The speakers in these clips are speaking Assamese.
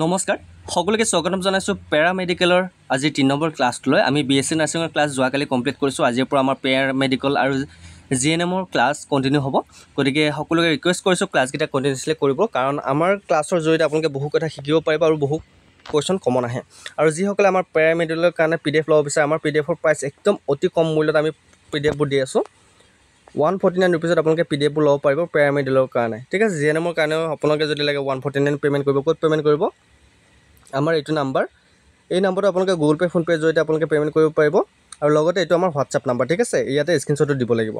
নমস্কাৰ সকলোকে স্বাগতম জনাইছোঁ পেৰামেডিকেলৰ আজি 3 নম্বৰ ক্লাছটোলৈ আমি BSc নাৰ্ছিঙৰ ক্লাছ যোৱাকালি কমপ্লিট কৰিছোঁ আজিৰ পৰা আমাৰ পেৰামেডিকেল আৰু GNMৰ ক্লাছ কণ্টিনিউ হ'ব গতিকে সকলোকে ৰিকুৱেষ্ট কৰিছোঁ ক্লাছকেইটা কণ্টিনিউছলি কৰিব কাৰণ আমাৰ ক্লাছৰ জৰিয়তে আপোনালোকে বহু কথা শিকিব পাৰিব আৰু বহু কুৱেশ্যন কমন আহে আৰু যিসকলে আমাৰ পেৰামেডিকেলৰ কাৰণে PDF ল'ব বিচাৰে আমাৰ PDFৰ প্ৰাইচ একদম অতি কম মূল্যত আমি PDFবোৰ দি আছোঁ 149 रुपीजत আপোনালোকে PDF ল'ব পাৰিব পেৰামেডিকেলৰ কাৰণে ঠিক আছে GNMৰ কাৰণেও আপোনালোকে যদি লাগে 149 পেমেন্ট কৰিব ক'ত পেমেন্ট কৰিব আমাৰ এইটো নাম্বাৰ এই নাম্বাৰটো আপোনালোকে গুগল পে ফোন পে জৰিয়তে আপোনালোকে পেমেন্ট কৰিব পাৰিব আৰু লগতে এইটো আমাৰ WhatsApp নাম্বাৰ ঠিক আছে ইয়াতে স্ক্ৰিনশ্বট দিব লাগিব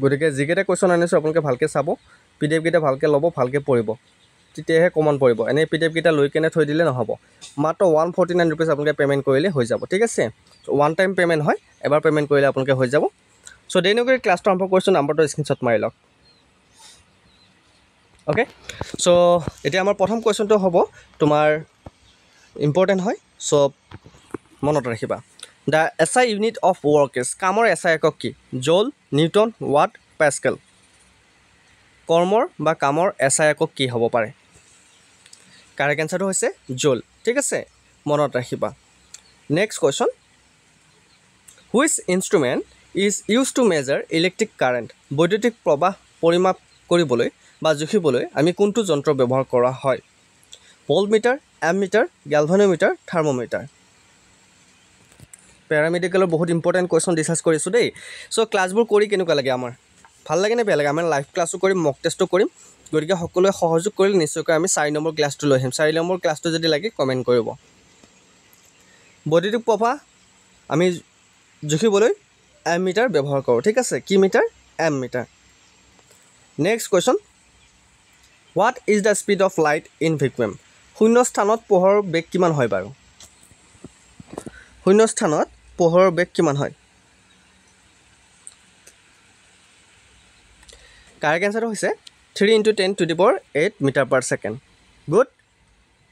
গতিকে যিকেইটা কোৱেশ্যন আনিছো আপোনালোকে ভালকে চাব PDF কেইটা ভালকে ল'ব ভালকে পঢ়িব তেতিয়াহে কমন পৰিব এনে PDF কেইটা লৈ কেনে থৈ দিলে নহব মাত্ৰ 149 रुपीज আপোনালোকে পেমেন্ট কৰিলে হৈ যাব ঠিক আছে ওৱান টাইম পেমেন্ট হয় এবাৰ পেমেন্ট কৰিলে আপোনালোকে হৈ যাব সো দেৰি নকৰি ক্লাছটো আৰম্ভ কৰিছোঁ নাম্বাৰটো স্ক্ৰিনশ্বট মাৰি লওক ওকে সো এতিয়া আমাৰ প্ৰথম কোৱেশ্যনটো হ'ব তোমাৰ ইম্পৰ্টেন্ট হয় সো মনত ৰাখিবা the SI unit of work is কামৰ SI একক কি জল নিউটন ওৱাট পাস্কেল কৰ্মৰ বা কামৰ SI একক কি হ'ব পাৰে কাৰেক্ট আনসাৰটো হৈছে জল ঠিক আছে মনত ৰাখিবা next question which instrument is used to measure electric current বৈদ্যুতিক প্ৰবাহ পৰিমাপ কৰিবলৈ বা জুখিবলৈ আমি কোনটো যন্ত্ৰ ব্যৱহাৰ কৰা হয় ভোল্টমিটাৰ এমিটাৰ গ্যালভানোমিটাৰ থাৰ্মোমিটাৰ পেৰামেডিকেলৰ বহুত ইম্পৰ্টেন্ট কোৱেশ্যন ডিসকাস কৰিছো দেই সো ক্লাছবোৰ কৰি কেনেকুৱা লাগে আমাৰ ভাল লাগে নে বেয়া লাগে আমি লাইভ ক্লাছও কৰিম মক টেষ্টও কৰিম গতিকে সকলোৱে সহযোগ কৰিলে নিশ্চয়কৈ আমি 4 নম্বৰ ক্লাছটো লৈ আহিম 4 নম্বৰ ক্লাছটো যদি লাগে কমেন্ট কৰিব বৈদ্যুতিক প্ৰবাহ আমি জুখিবলৈ এমিটাৰ ব্যৱহাৰ কৰোঁ ঠিক আছে কি metre ammeter next question what is the speed of light in vacuum শূন্য স্থানত পোহৰৰ বেগ কিমান হয় বাৰু শূন্য স্থানত পোহৰৰ বেগ কিমান হয় কাৰেক্ট আনসাৰটো হৈছে 3 × 10 to the power 8 metre per second good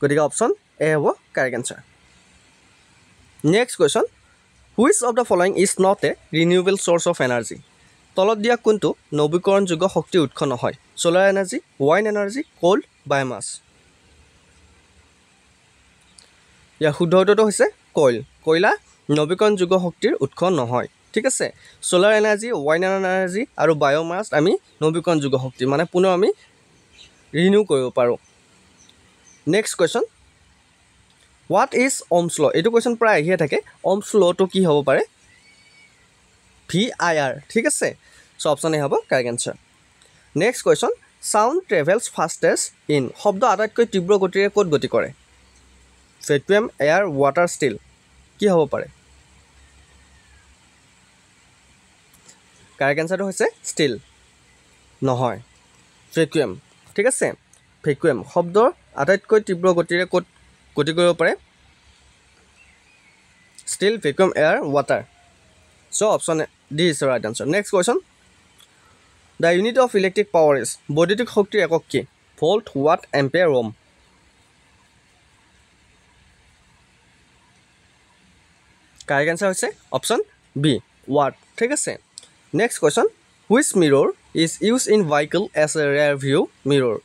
গতিকে অপচন এ হ'ব correct answer next question Which of the following is not a renewable source of energy? তলত দিয়া কোনটো নৱীকৰণযোগ্য শক্তি উৎস নহয় সোলাৰ এনাৰ্জি ওয়াইন এনাৰ্জি কোল বায়োমাস ইয়া শুদ্ধটো হৈছে কোইল কয়লা নৱীকৰণযোগ্য শক্তিৰ উৎস নহয় ঠিক আছে সোলাৰ এনাৰ্জি ওয়াইন এনাৰ্জি আৰু বায়োমাস আমি নৱীকৰণযোগ্য শক্তি মানে পুনৰ আমি ৰিনিউ কৰিব পাৰো next question What is Ohm's law? এইটো কোৱেশ্যন প্ৰায় আহিয়ে থাকে Ohm's law টো কি হ'ব পাৰে VIR ঠিক আছে সো অপচন এ হ'ব correct answer next question sound travels fastest in শব্দ আটাইতকৈ তীব্ৰ গতিৰে ক'ত গতি কৰে ভেকুৱাম এয়াৰ ৱাটাৰ ষ্টিল কি হ'ব পাৰে কাৰেক্ট আনসাৰটো হৈছে ষ্টিল নহয় ভেকুৱাম ঠিক আছে ভেকুৱাম শব্দ আটাইতকৈ তীব্ৰ গতিৰে ক'ত গতি কৰিব পাৰে steel vacuum air water so option D is right answer next question the unit of electric power is বৈদ্যুতিক শক্তিৰ একক কি volt watt ampere ohm correct answer হৈছে অপচন বি ওৱাট ঠিক আছে next question which mirror is use in vehicle as a rear view mirror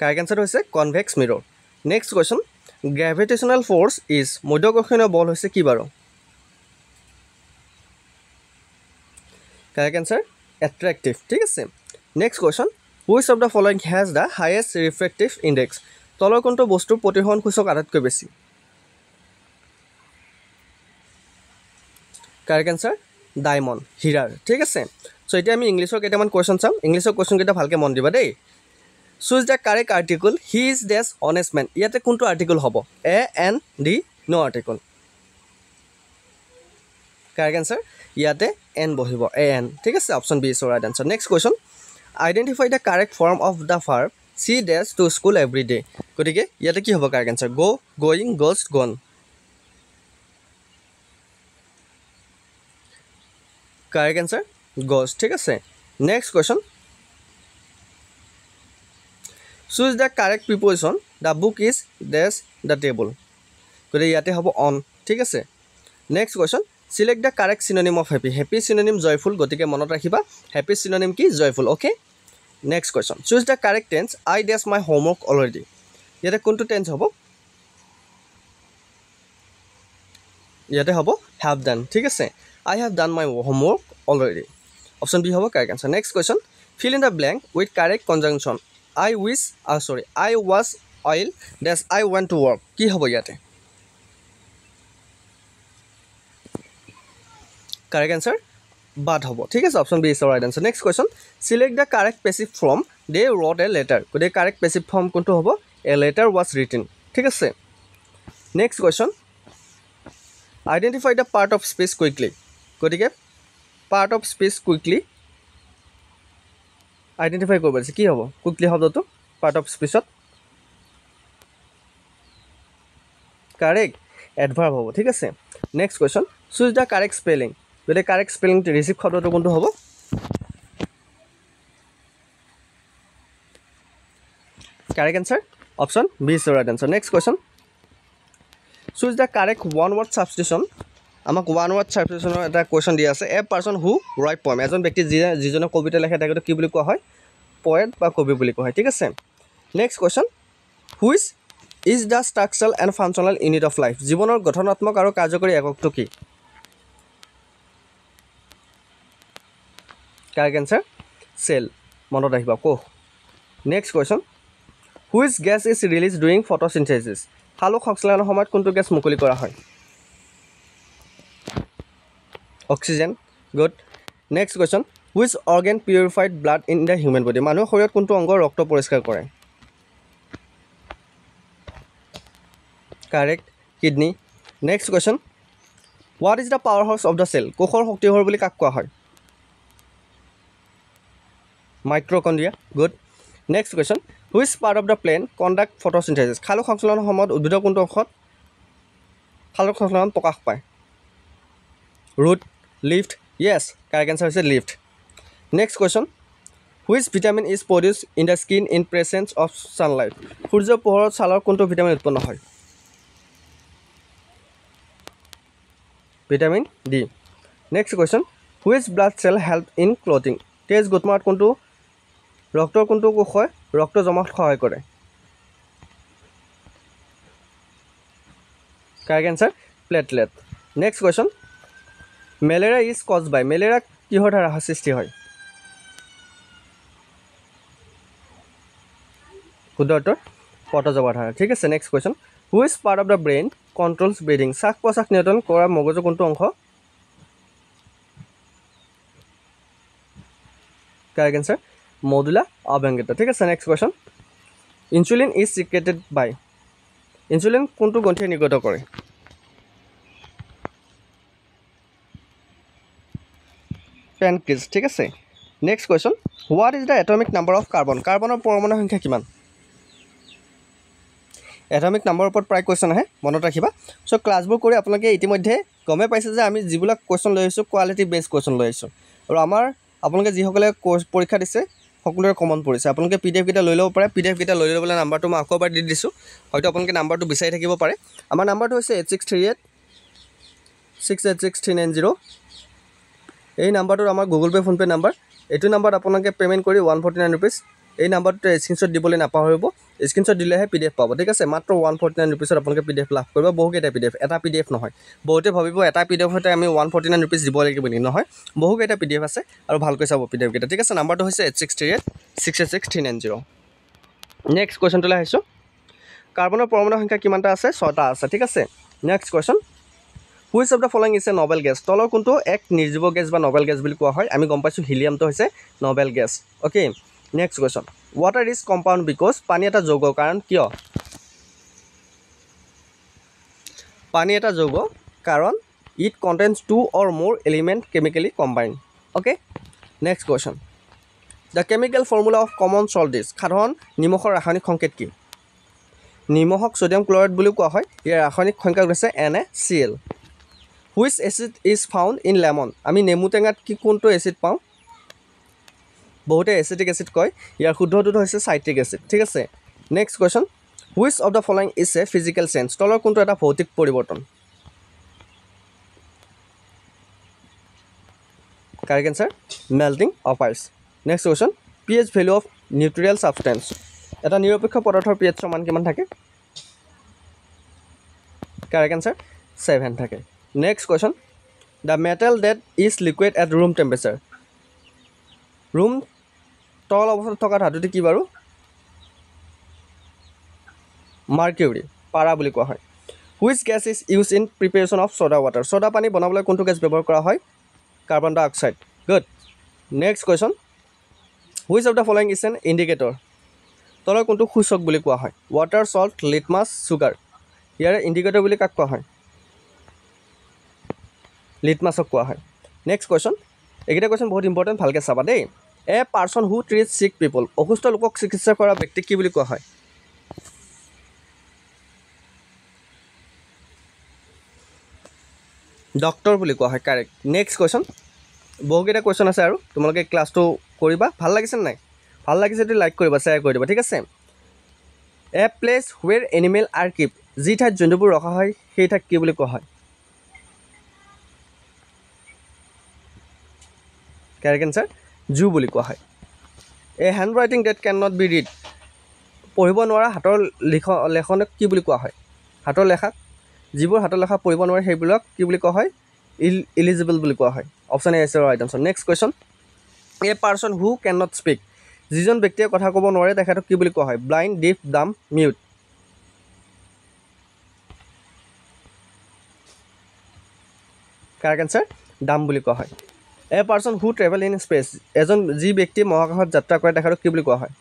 correct আনসাৰটো হৈছে convex mirror next question gravitational force is মধ্যাকৰ্ষণীয় বল হৈছে কি বাৰু কাৰেক্ট আনসাৰ এট্ৰেক্টিভ ঠিক আছে next question which of the following has the highest refractive index তলৰ কোনটো বস্তুৰ প্ৰতিসৰণ সূচক আটাইতকৈ বেছি কাৰেক্ট আনসাৰ ডায়মণ্ড হীৰাৰ ঠিক আছে সো এতিয়া আমি ইংলিছৰ কেইটামান কোৱেশ্যন চাম ইংলিছৰ কোৱেশ্যন কেইটা ভালকে মন দিবা দেই Choose the correct article. He is this honest man. ইয়াতে কোনটো আৰ্টিকল হ'ব A N D no article. Correct answer. ইয়াতে N বহিব A N. ঠিক আছে option B is right answer next question identify the correct form of the verb she goes to school every day গতিকে ইয়াতে কি হ'ব correct answer go going goes gone correct answer goes ঠিক আছে next question Choose the correct preposition. The book is dash the table. গতিকে ইয়াতে হ'ব on ঠিক আছে next question select the correct synonym of happy happy synonym joyful গতিকে মনত ৰাখিবা happy synonym কি joyful okay next question choose the correct tense I dash my homework already ইয়াতে কোনটো টেন্স হ'ব ইয়াতে হ'ব হেভ ডান ঠিক আছে I have done my homework already option B হ'ব correct answer next question fill in the blank with correct conjunction I wish I was ill days I want to work কি হ'ব ইয়াতে কাৰেক্ট আনচাৰ বাট হ'ব ঠিক আছে option B is the right answer next question select the correct passive form they wrote a letter গতিকে কাৰেক্ট পেচিভ ফৰ্ম কোনটো হ'ব এ লেটাৰ ৱাজ ৰিটেন ঠিক আছে next question identify the part of speech quickly গতিকে part of speech quickly identify কৰিব পাৰিছে কি হ'ব কুইকলি শব্দটো পাৰ্ট অফ স্পেচত কাৰেক্ট এডভাৰ্ব হ'ব ঠিক আছে next question choose the correct spelling গতিকে কাৰেক্ট স্পেলিং ৰিচিভ শব্দটো কোনটো হ'ব correct answer option B is the right answer next question choose the correct one word substitution আমাক ওৱান ৱৰ্ড ছাবষ্টিটিউশ্যনৰ এটা কুৱেশ্যন দিয়া আছে a person who right poem এজন ব্যক্তি যিজনে কবিতা লেখে তেখেতক কি বুলি কোৱা হয় পয়েট বা কবি বুলি কোৱা হয় ঠিক আছে next question which is the structural and functional unit of life জীৱনৰ গঠনাত্মক আৰু কাৰ্যকৰী এককটো কি কাৰেক্ট এনচাৰ চেল মনত ৰাখিবা কোষ next question which gas is release during photosynthesis সালোক সংশ্লেষণৰ সময়ত কোনটো গেছ মুকলি কৰা হয় oxygen good next question which organ purified blood in the human body মানুহৰ শৰীৰত কোনটো অংগৰ ৰক্ত পৰিষ্কাৰ কৰে correct kidney next question what is the power house of the cell কোষৰ শক্তিঘৰ বুলি কাক কোৱা হয় mitochondria good next question which part of the plant conduct photosynthesis সালোক সংশ্লেষণৰ সময়ত উদ্ভিদৰ কোনটো অংশত সালোক সংশ্লেষণ প্ৰকাশ পায় root leaf yes correct answer হৈছে leaf next question which vitamin is produce in the skin in presence of sunlight সূৰ্যৰ পোহৰত ছালৰ কোনটো ভিটামিন উৎপন্ন হয় vitamin D next question which blood cell help in clotting তেজ গোট মৰাত কোনটো ৰক্তৰ কোনটো কোষই ৰক্ত জমাত সহায় কৰে correct answer platelet next question malaria is cause by malaria কিহৰ দ্বাৰা সৃষ্টি হয় শুদ্ধ উত্তৰ পতজগৰ দ্বাৰা ঠিক আছে next question which part of the brain controls breathing শ্বাস প্ৰশ্বাস নিয়ন্ত্ৰণ কৰা মগজুৰ কোনটো অংশ কাৰেক্ট এনচাৰ মডুলা অবলাংগেটা ঠিক আছে next question insulin is secreted by insulin কোনটো গ্ৰন্থিয়ে নিৰ্গত কৰে পেনক্ৰিজ ঠিক আছে next question what is the atomic number of carbon কাৰ্বনৰ পৰমাণু সংখ্যা কিমান এটমিক নাম্বাৰৰ ওপৰত প্ৰায় কুৱেশ্যন আহে মনত ৰাখিবা চ' ক্লাছবোৰ কৰি আপোনালোকে ইতিমধ্যে গমেই পাইছে যে আমি যিবিলাক কুৱেশ্যন লৈ আহিছোঁ কোৱালিটি বেছ কুৱেশ্যন লৈ আহিছোঁ আৰু আমাৰ আপোনালোকে যিসকলে পৰীক্ষা দিছে সকলোৰে কমন পৰিছে আপোনালোকে PDF কেইটা লৈ ল'ব পাৰে PDF কেইটা লৈ ল'বলৈ নাম্বাৰটো মই আকৌ এবাৰ দি দিছোঁ হয়তো আপোনালোকে নাম্বাৰটো বিচাৰি থাকিব পাৰে আমাৰ নাম্বাৰটো হৈছে 8638686390 এই নাম্বাৰটোত আমাৰ গুগল পে' ফোনপে' নাম্বাৰ এইটো নাম্বাৰত আপোনালোকে পে'মেণ্ট কৰি 149 ৰুপিজ এই নাম্বাৰটোতে স্ক্ৰীনশ্বট দিবলৈ নাপাহৰিব স্ক্ৰীনশ্বট দিলেহে PDF পাব ঠিক আছে মাত্ৰ 149 ৰুপিজত আপোনালোকে PDF লাভ কৰিব বহুকেইটা PDF এটা PDF নহয় বহুতে ভাবিব এটা PDF হতে আমি 149 ৰুপিজ দিব লাগিব নেকি নহয় বহুকেইটা PDF আছে আৰু ভালকৈ চাব PDF কেইটা ঠিক আছে নাম্বাৰটো হৈছে 8638686390 নেক্সট কুৱেশ্যনটোলৈ আহিছোঁ কাৰ্বনৰ পৰমাণু সংখ্যা কিমানটা আছে 6টা আছে ঠিক আছে next question which of the following is a noble gas তলৰ কোনটো এক নিৰ্জীৱ গেছ বা নবেল গেছ বুলি কোৱা হয় আমি গম পাইছোঁ হিলিয়ামটো হৈছে noble gas okay next question water is compound because পানী এটা যৌগ কাৰণ কিয় পানী এটা যৌগ কাৰণ it contains 2 or more element chemically combine okay next question the chemical formula of common salt is সাধাৰণ নিমখৰ ৰাসায়নিক সংকেত কি নিমখক ছ'ডিয়াম ক্লৰাইড বুলিও কোৱা হয় ইয়াৰ ৰাসায়নিক সংকেত হৈছে NaCl which acid is found in lemon আমি নেমু টেঙাত কি কোনটো এচিড পাওঁ বহুতে এচিটিক এচিড কয় ইয়াৰ শুদ্ধটোতো হৈছে চাইট্ৰিক এচিড ঠিক আছে next question which of the following is a physical change তলৰ কোনটো এটা ভৌতিক পৰিৱৰ্তন correct answer melting of ice next question pH value of neutral substance এটা নিৰপেক্ষ পদাৰ্থৰ pH মান কিমান থাকে কাৰেক্ট আনসাৰ 7 থাকে next question the metal that is liquid at room temperature room তৰল অৱস্থাত থকা ধাতুটো কি বাৰু মাৰ্কিউৰি পাৰা বুলি কোৱা হয় which gas is use in preparation of soda water soda পানী বনাবলৈ কোনটো গেছ ব্যৱহাৰ কৰা হয় carbon dioxide good next question which of the following is an indicator তলৰ কোনটো সূচক বুলি কোৱা হয় ৱাটাৰ সল্ট লিটমাছ চুগাৰ ইয়াৰে ইণ্ডিকেটৰ বুলি কাক কোৱা হয় লিটমাছক কোৱা হয় নেক্সট কোৱেশ্চন এইকেইটা কোৱেশ্চন বহুত ইম্পৰ্টেণ্ট ভালকৈ চাবা দেই এ পাৰ্চন হু ট্ৰিট চিক পিপল অসুস্থ লোকক চিকিৎসা কৰা ব্যক্তিক কি বুলি কোৱা হয় ডক্টৰ বুলি কোৱা হয় কাৰেক্ট নেক্সট কোৱেশ্চন বহুকেইটা কোৱেশ্চন আছে আৰু তোমালোকে ক্লাছটো কৰিবা ভাল লাগিছে নাই ভাল লাগিছে যদি লাইক কৰিবা শ্বেয়াৰ কৰি দিবা ঠিক আছে এ place where animal R keep যি ঠাইত জন্তুবোৰ ৰখা হয় সেই ঠাইক কি বুলি কোৱা হয় কাৰেক্ট আনসাৰ জু বুলি কোৱা হয় a hand writing that can not be read পঢ়িব নোৱাৰা হাতৰ লেখনক কি বুলি কোৱা হয় হাতৰ লেখাক যিবোৰ হাতৰ লেখা পঢ়িব নোৱাৰে সেইবিলাক কি বুলি কোৱা হয় ইলিজিবল বুলি কোৱা হয় অপশ্যন এ আছে right answer next question a person who can not speak যিজন ব্যক্তিয়ে কথা ক'ব নোৱাৰে তেখেতক কি বুলি কোৱা হয় ব্লাইণ্ড ডিফ ডাম মিউট কাৰেক্ট আনসাৰ ডাম বুলি কোৱা হয় এ person who travel in space এজন যি ব্যক্তিয়ে মহাকাশত যাত্ৰা কৰে তেখেতক কি বুলি কোৱা হয়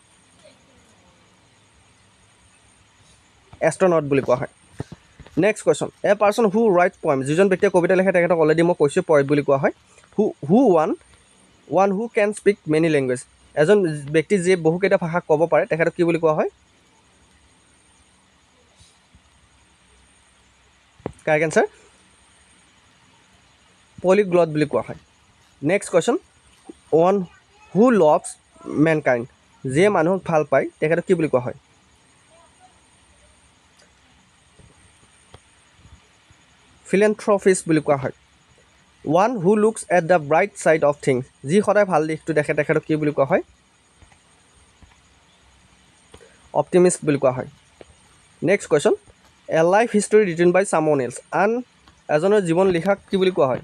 এষ্ট্ৰনট বুলি কোৱা হয় next question a person who right poem যিজন ব্যক্তিয়ে কবিতা লিখে তেখেতক অলৰেডি মই কৈছোঁ পয়েট বুলি কোৱা হয় who one who can speak many language এজন ব্যক্তি যিয়ে বহুকেইটা ভাষা ক'ব পাৰে তেখেতক কি বুলি কোৱা হয় কাৰেক্ট আনসাৰ পলিগ্লট বুলি কোৱা হয় next question one who loves mankind যিয়ে মানুহক ভাল পায় তেখেতক কি বুলি কোৱা হয় ফিলেন্থ্ৰপিষ্ট বুলি কোৱা হয় one who looks at the bright side of things যি সদায় ভাল দিশটো দেখে তেখেতক কি বুলি কোৱা হয় অপটিমিষ্ট বুলি কোৱা হয় next question a life history written by someone else আন এজনৰ জীৱন লিখাক কি বুলি কোৱা হয়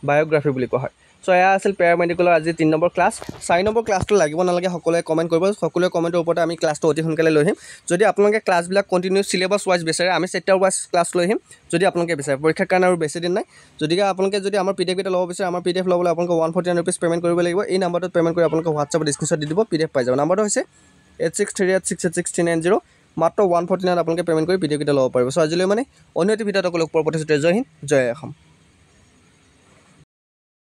বায়োগ্ৰাফি বুলি কোৱা হয় চ' এয়া আছিল পেৰামেডিকেলৰ আজি 3 নম্বৰ ক্লাছ 4 নম্বৰ ক্লাছটো লাগিব নালাগে সকলোৱে কমেণ্ট কৰিব সকলোৱে কমেণ্টৰ ওপৰতে আমি ক্লাছটো অতি সোনকালে লৈ আহিম যদি আপোনালোকে ক্লাছবিলাক কণ্টিনিউ চিলেবাছ ৱাইজ বিচাৰে আমি চেপ্টাৰ ৱাইজ ক্লাছ লৈ আহিম যদি আপোনালোকে বিচাৰে পৰীক্ষাৰ কাৰণে আৰু বেছি দিন নাই যদিহে আপোনালোকে যদি আমাৰ PDF এটা ল'ব বিচাৰে আমাৰ PDF ল'বলৈ আপোনালোকে 149 rupees পে'মেণ্ট কৰিব লাগিব এই নাম্বাৰটোত পে'মেণ্ট কৰি আপোনালোকে হোৱাটছআপত স্ক্ৰীনশ্বট দি দিব PDF পাই যাব নাম্বাৰটো হৈছে 8638686390 মাত্ৰ 149 আপোনালোকে পে'মেণ্ট কৰি PDF এটা ল'ব পাৰিব চ' আজিলৈ মানে অন্য এটি ভিডিঅ'ত লগ পোৱাৰ প্ৰতিশ্ৰুতি জয় হিন্দ জয় অসম